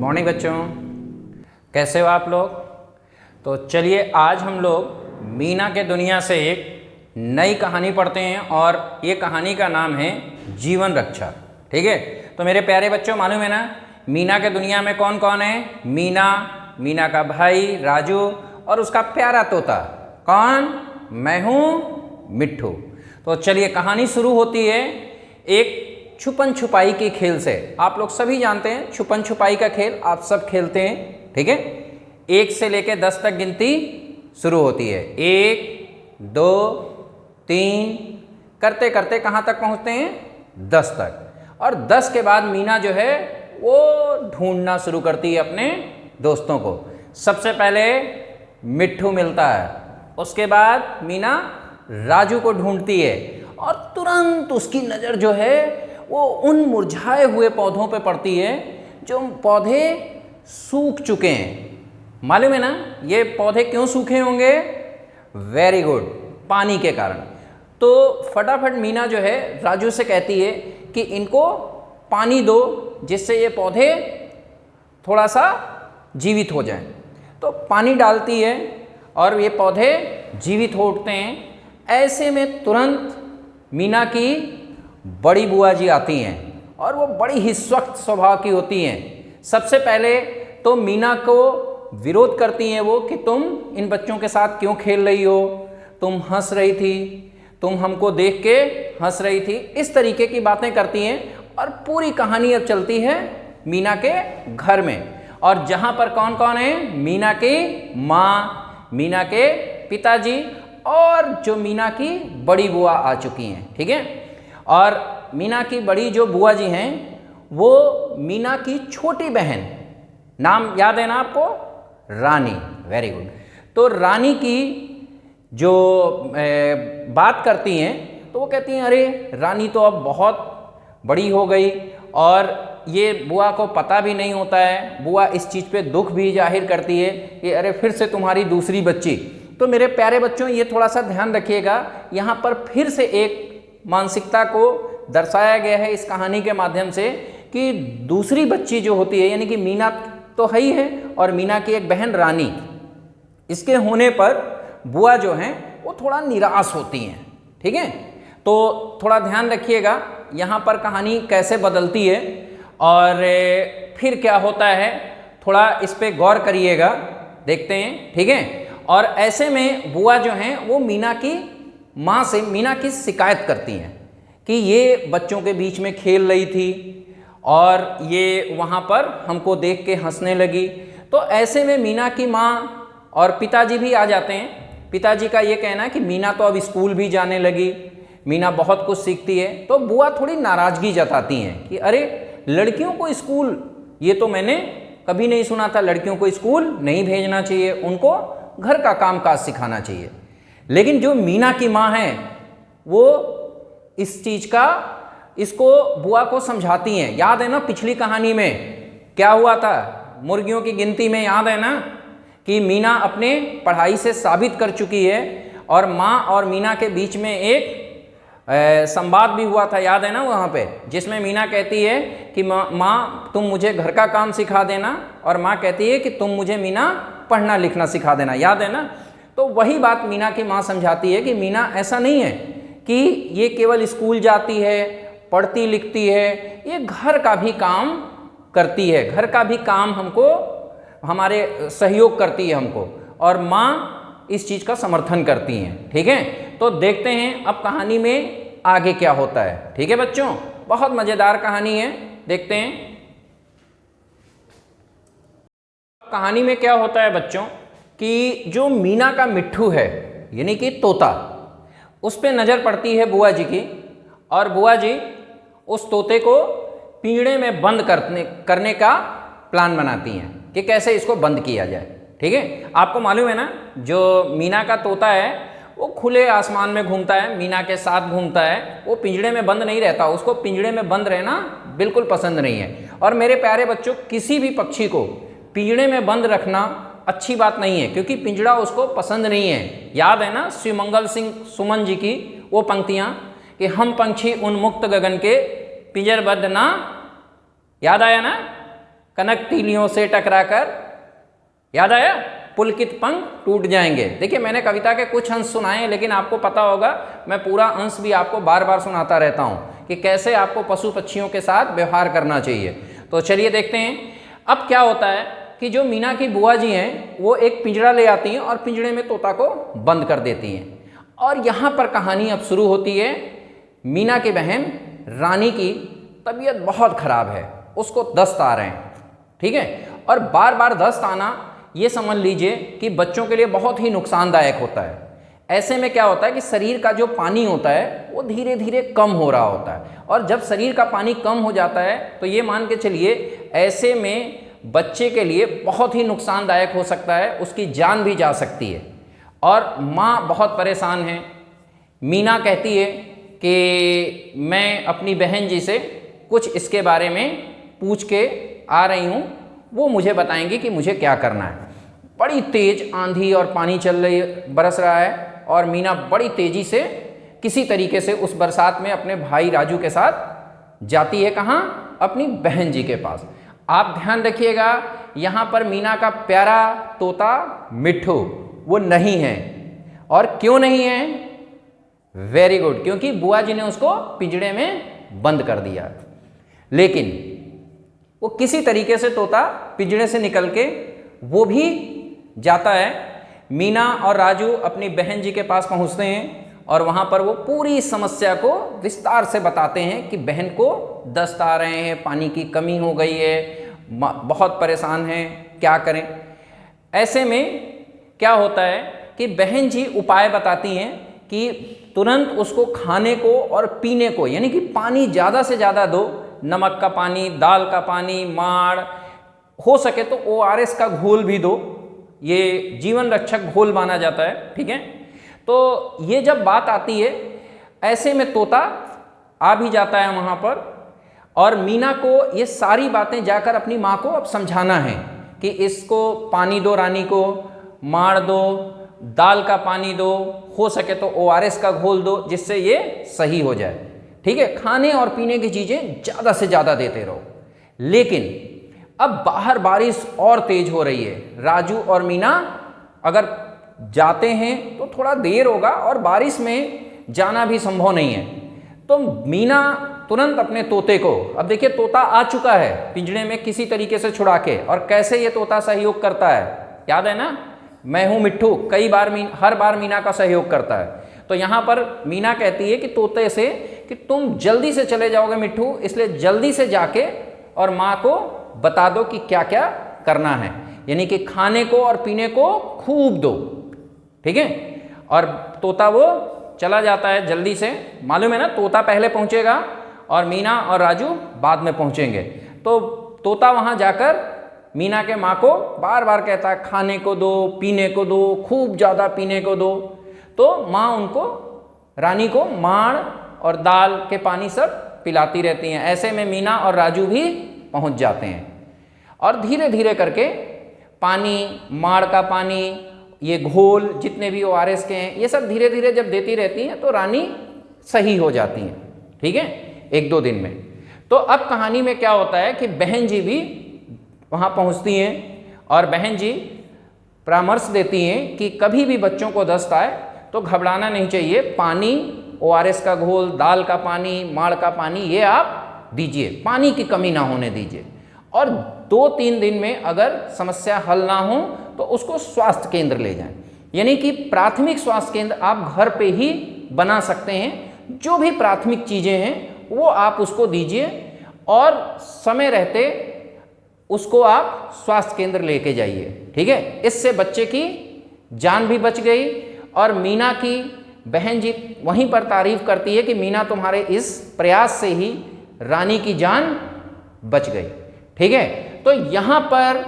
Morning बच्चों, कैसे हो आप लोग। तो चलिए आज हम लोग मीना के दुनिया से एक नई कहानी पढ़ते हैं और ये कहानी का नाम है जीवन रक्षा। ठीक है, तो मेरे प्यारे बच्चों मालूम है ना मीना के दुनिया में कौन कौन है। मीना, मीना का भाई राजू और उसका प्यारा तोता कौन, मैं हूँ मिट्ठू। तो चलिए कहानी शुरू होती है एक छुपन छुपाई के खेल से। आप लोग सभी जानते हैं छुपन छुपाई का खेल आप सब खेलते हैं। ठीक है, 1 से लेकर 10 तक गिनती शुरू होती है। 1, 2, 3 करते करते कहाँ तक पहुँचते हैं, 10 तक। और 10 के बाद मीना जो है वो ढूंढना शुरू करती है अपने दोस्तों को। सबसे पहले मिट्ठू मिलता है, उसके बाद मीना राजू को ढूंढती है और तुरंत उसकी नज़र जो है वो उन मुरझाए हुए पौधों पे पड़ती है जो पौधे सूख चुके हैं। मालूम है ना ये पौधे क्यों सूखे होंगे, वेरी गुड, पानी के कारण। तो फटाफट मीना जो है राजू से कहती है कि इनको पानी दो जिससे ये पौधे थोड़ा सा जीवित हो जाएं। तो पानी डालती है और ये पौधे जीवित हो उठते हैं। ऐसे में तुरंत मीना की बड़ी बुआ जी आती हैं और वो बड़ी ही सख्त स्वभाव की होती हैं। सबसे पहले तो मीना को विरोध करती हैं वो कि तुम इन बच्चों के साथ क्यों खेल रही हो, तुम हंस रही थी, तुम हमको देख के हंस रही थी, इस तरीके की बातें करती हैं। और पूरी कहानी अब चलती है मीना के घर में, और जहाँ पर कौन कौन है, मीना की माँ, मीना के पिताजी और जो मीना की बड़ी बुआ आ चुकी हैं। ठीक है, और मीना की बड़ी जो बुआ जी हैं वो मीना की छोटी बहन, नाम याद है ना आपको, रानी, वेरी गुड। तो रानी की जो बात करती हैं तो वो कहती हैं अरे रानी तो अब बहुत बड़ी हो गई और ये बुआ को पता भी नहीं होता है, बुआ इस चीज़ पे दुख भी जाहिर करती है कि अरे फिर से तुम्हारी दूसरी बच्ची। तो मेरे प्यारे बच्चों ये थोड़ा सा ध्यान रखिएगा, यहाँ पर फिर से एक मानसिकता को दर्शाया गया है इस कहानी के माध्यम से कि दूसरी बच्ची जो होती है यानी कि मीना तो है ही है और मीना की एक बहन रानी, इसके होने पर बुआ जो हैं वो थोड़ा निराश होती हैं। ठीक है, तो थोड़ा ध्यान रखिएगा यहाँ पर कहानी कैसे बदलती है और फिर क्या होता है, थोड़ा इस पे गौर करिएगा, देखते हैं। ठीक है, और ऐसे में बुआ जो हैं वो मीना की माँ से मीना की शिकायत करती हैं कि ये बच्चों के बीच में खेल रही थी और ये वहाँ पर हमको देख के हंसने लगी। तो ऐसे में मीना की माँ और पिताजी भी आ जाते हैं। पिताजी का ये कहना है कि मीना तो अब स्कूल भी जाने लगी, मीना बहुत कुछ सीखती है। तो बुआ थोड़ी नाराज़गी जताती हैं कि अरे लड़कियों को स्कूल, ये तो मैंने कभी नहीं सुना था, लड़कियों को स्कूल नहीं भेजना चाहिए, उनको घर का काम काज सिखाना चाहिए। लेकिन जो मीना की माँ है वो इस चीज़ का इसको बुआ को समझाती हैं। याद है ना पिछली कहानी में क्या हुआ था, मुर्गियों की गिनती में, याद है ना कि मीना अपने पढ़ाई से साबित कर चुकी है और माँ और मीना के बीच में एक संवाद भी हुआ था, याद है ना वहाँ पे, जिसमें मीना कहती है कि माँ तुम मुझे घर का काम सिखा देना और माँ कहती है कि तुम मुझे मीना पढ़ना लिखना सिखा देना, याद है ना। तो वही बात मीना की माँ समझाती है कि मीना ऐसा नहीं है कि ये केवल स्कूल जाती है, पढ़ती लिखती है, ये घर का भी काम करती है, घर का भी काम हमको, हमारे सहयोग करती है हमको, और माँ इस चीज़ का समर्थन करती हैं। ठीक है, तो देखते हैं अब कहानी में आगे क्या होता है। ठीक है बच्चों, बहुत मज़ेदार कहानी है, देखते हैं कहानी में क्या होता है बच्चों कि जो मीना का मिट्ठू है यानी कि तोता, उस पर नज़र पड़ती है बुआ जी की, और बुआ जी उस तोते को पिंजड़े में बंद करने का प्लान बनाती हैं कि कैसे इसको बंद किया जाए। ठीक है, आपको मालूम है ना जो मीना का तोता है वो खुले आसमान में घूमता है, मीना के साथ घूमता है, वो पिंजड़े में बंद नहीं रहता, उसको पिंजड़े में बंद रहना बिल्कुल पसंद नहीं है। और मेरे प्यारे बच्चों किसी भी पक्षी को पिंजड़े में बंद रखना अच्छी बात नहीं है क्योंकि पिंजड़ा उसको पसंद नहीं है। याद है ना शिवमंगल सिंह सुमन जी की वो पंक्तियाँ कि हम पंछी उन्मुक्त गगन के पिंजरबद्ध ना, याद आया ना, कनक तीलियों से टकराकर, याद आया, पुलकित पंख टूट जाएंगे। देखिए मैंने कविता के कुछ अंश सुनाए, लेकिन आपको पता होगा मैं पूरा अंश भी आपको बार बार सुनाता रहता हूँ कि कैसे आपको पशु पक्षियों के साथ व्यवहार करना चाहिए। तो चलिए देखते हैं अब क्या होता है कि जो मीना की बुआ जी हैं वो एक पिंजरा ले आती हैं और पिंजरे में तोता को बंद कर देती हैं। और यहाँ पर कहानी अब शुरू होती है। मीना की बहन रानी की तबीयत बहुत खराब है, उसको दस्त आ रहे हैं, ठीक है। और बार बार दस्त आना ये समझ लीजिए कि बच्चों के लिए बहुत ही नुकसानदायक होता है। ऐसे में क्या होता है कि शरीर का जो पानी होता है वो धीरे धीरे कम हो रहा होता है, और जब शरीर का पानी कम हो जाता है तो ये मान के चलिए ऐसे में बच्चे के लिए बहुत ही नुकसानदायक हो सकता है, उसकी जान भी जा सकती है। और माँ बहुत परेशान है। मीना कहती है कि मैं अपनी बहन जी से कुछ इसके बारे में पूछ के आ रही हूँ, वो मुझे बताएंगे कि मुझे क्या करना है। बड़ी तेज आंधी और पानी बरस रहा है, और मीना बड़ी तेजी से किसी तरीके से उस बरसात में अपने भाई राजू के साथ जाती है। कहाँ? अपनी बहन जी के पास। आप ध्यान रखिएगा, यहाँ पर मीना का प्यारा तोता मिट्ठू वो नहीं है। और क्यों नहीं है? वेरी गुड, क्योंकि बुआ जी ने उसको पिंजड़े में बंद कर दिया। लेकिन वो किसी तरीके से तोता पिंजड़े से निकल के वो भी जाता है। मीना और राजू अपनी बहन जी के पास पहुंचते हैं और वहां पर वो पूरी समस्या को विस्तार से बताते हैं कि बहन को दस्त आ रहे हैं, पानी की कमी हो गई है, बहुत परेशान हैं, क्या करें। ऐसे में क्या होता है कि बहन जी उपाय बताती हैं कि तुरंत उसको खाने को और पीने को, यानी कि पानी ज़्यादा से ज़्यादा दो, नमक का पानी, दाल का पानी, माड़, हो सके तो ORS का घोल भी दो, ये जीवन रक्षक घोल माना जाता है, ठीक है। तो ये जब बात आती है, ऐसे में तोता आ भी जाता है वहाँ पर, और मीना को ये सारी बातें जाकर अपनी माँ को अब समझाना है कि इसको पानी दो, रानी को माड़ दो, दाल का पानी दो, हो सके तो ORS का घोल दो, जिससे ये सही हो जाए, ठीक है। खाने और पीने की चीज़ें ज़्यादा से ज़्यादा देते रहो। लेकिन अब बाहर बारिश और तेज हो रही है। राजू और मीना अगर जाते हैं तो थोड़ा देर होगा और बारिश में जाना भी संभव नहीं है। तो मीना तुरंत अपने तोते को, अब देखिए तोता आ चुका है पिंजड़े में किसी तरीके से छुड़ा के, और कैसे ये तोता सहयोग करता है, याद है ना, मैं हूँ मिट्ठू, कई बार हर बार मीना का सहयोग करता है। तो यहाँ पर मीना कहती है कि तोते से कि तुम जल्दी से चले जाओगे मिट्ठू, इसलिए जल्दी से जाके और माँ को बता दो कि क्या क्या करना है, यानी कि खाने को और पीने को खूब दो, ठीक है। और तोता वो चला जाता है जल्दी से, मालूम है ना, तोता पहले पहुंचेगा और मीना और राजू बाद में पहुंचेंगे। तो तोता वहां जाकर मीना के माँ को बार बार कहता है खाने को दो, पीने को दो, खूब ज़्यादा पीने को दो। तो माँ उनको, रानी को माड़ और दाल के पानी सब पिलाती रहती हैं। ऐसे में मीना और राजू भी पहुंच जाते हैं, और धीरे धीरे करके पानी, माड़ का पानी, ये घोल जितने भी ORS के हैं, ये सब धीरे धीरे जब देती रहती हैं तो रानी सही हो जाती हैं, ठीक है, 1-2 दिन में। तो अब कहानी में क्या होता है कि बहन जी भी वहाँ पहुँचती हैं, और बहन जी परामर्श देती हैं कि कभी भी बच्चों को दस्त आए तो घबराना नहीं चाहिए, पानी, ORS का घोल, दाल का पानी, माड़ का पानी, ये आप दीजिए, पानी की कमी ना होने दीजिए। और 2-3 दिन में अगर समस्या हल ना हो तो उसको स्वास्थ्य केंद्र ले जाएं, यानी कि प्राथमिक स्वास्थ्य केंद्र आप घर पे ही बना सकते हैं। जो भी प्राथमिक चीज़ें हैं वो आप उसको दीजिए, और समय रहते उसको आप स्वास्थ्य केंद्र लेके जाइए, ठीक है। इससे बच्चे की जान भी बच गई, और मीना की बहन जी वहीं पर तारीफ करती है कि मीना तुम्हारे इस प्रयास से ही रानी की जान बच गई, ठीक है। तो यहाँ पर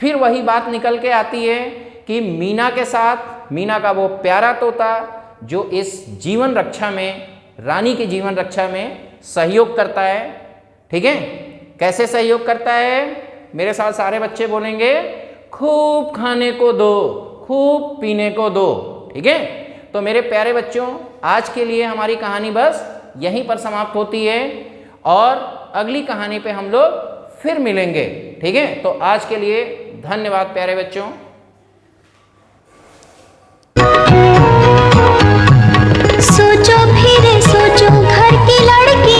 फिर वही बात निकल के आती है कि मीना के साथ, मीना का वो प्यारा तोता जो इस जीवन रक्षा में, रानी की जीवन रक्षा में सहयोग करता है, ठीक है। कैसे सहयोग करता है? मेरे साथ सारे बच्चे बोलेंगे, खूब खाने को दो, खूब पीने को दो, ठीक है। तो मेरे प्यारे बच्चों, आज के लिए हमारी कहानी बस यहीं पर समाप्त होती है, और अगली कहानी पे हम लोग फिर मिलेंगे। ठीक है, तो आज के लिए धन्यवाद प्यारे बच्चों। सोचो फिर सोचो घर की लड़की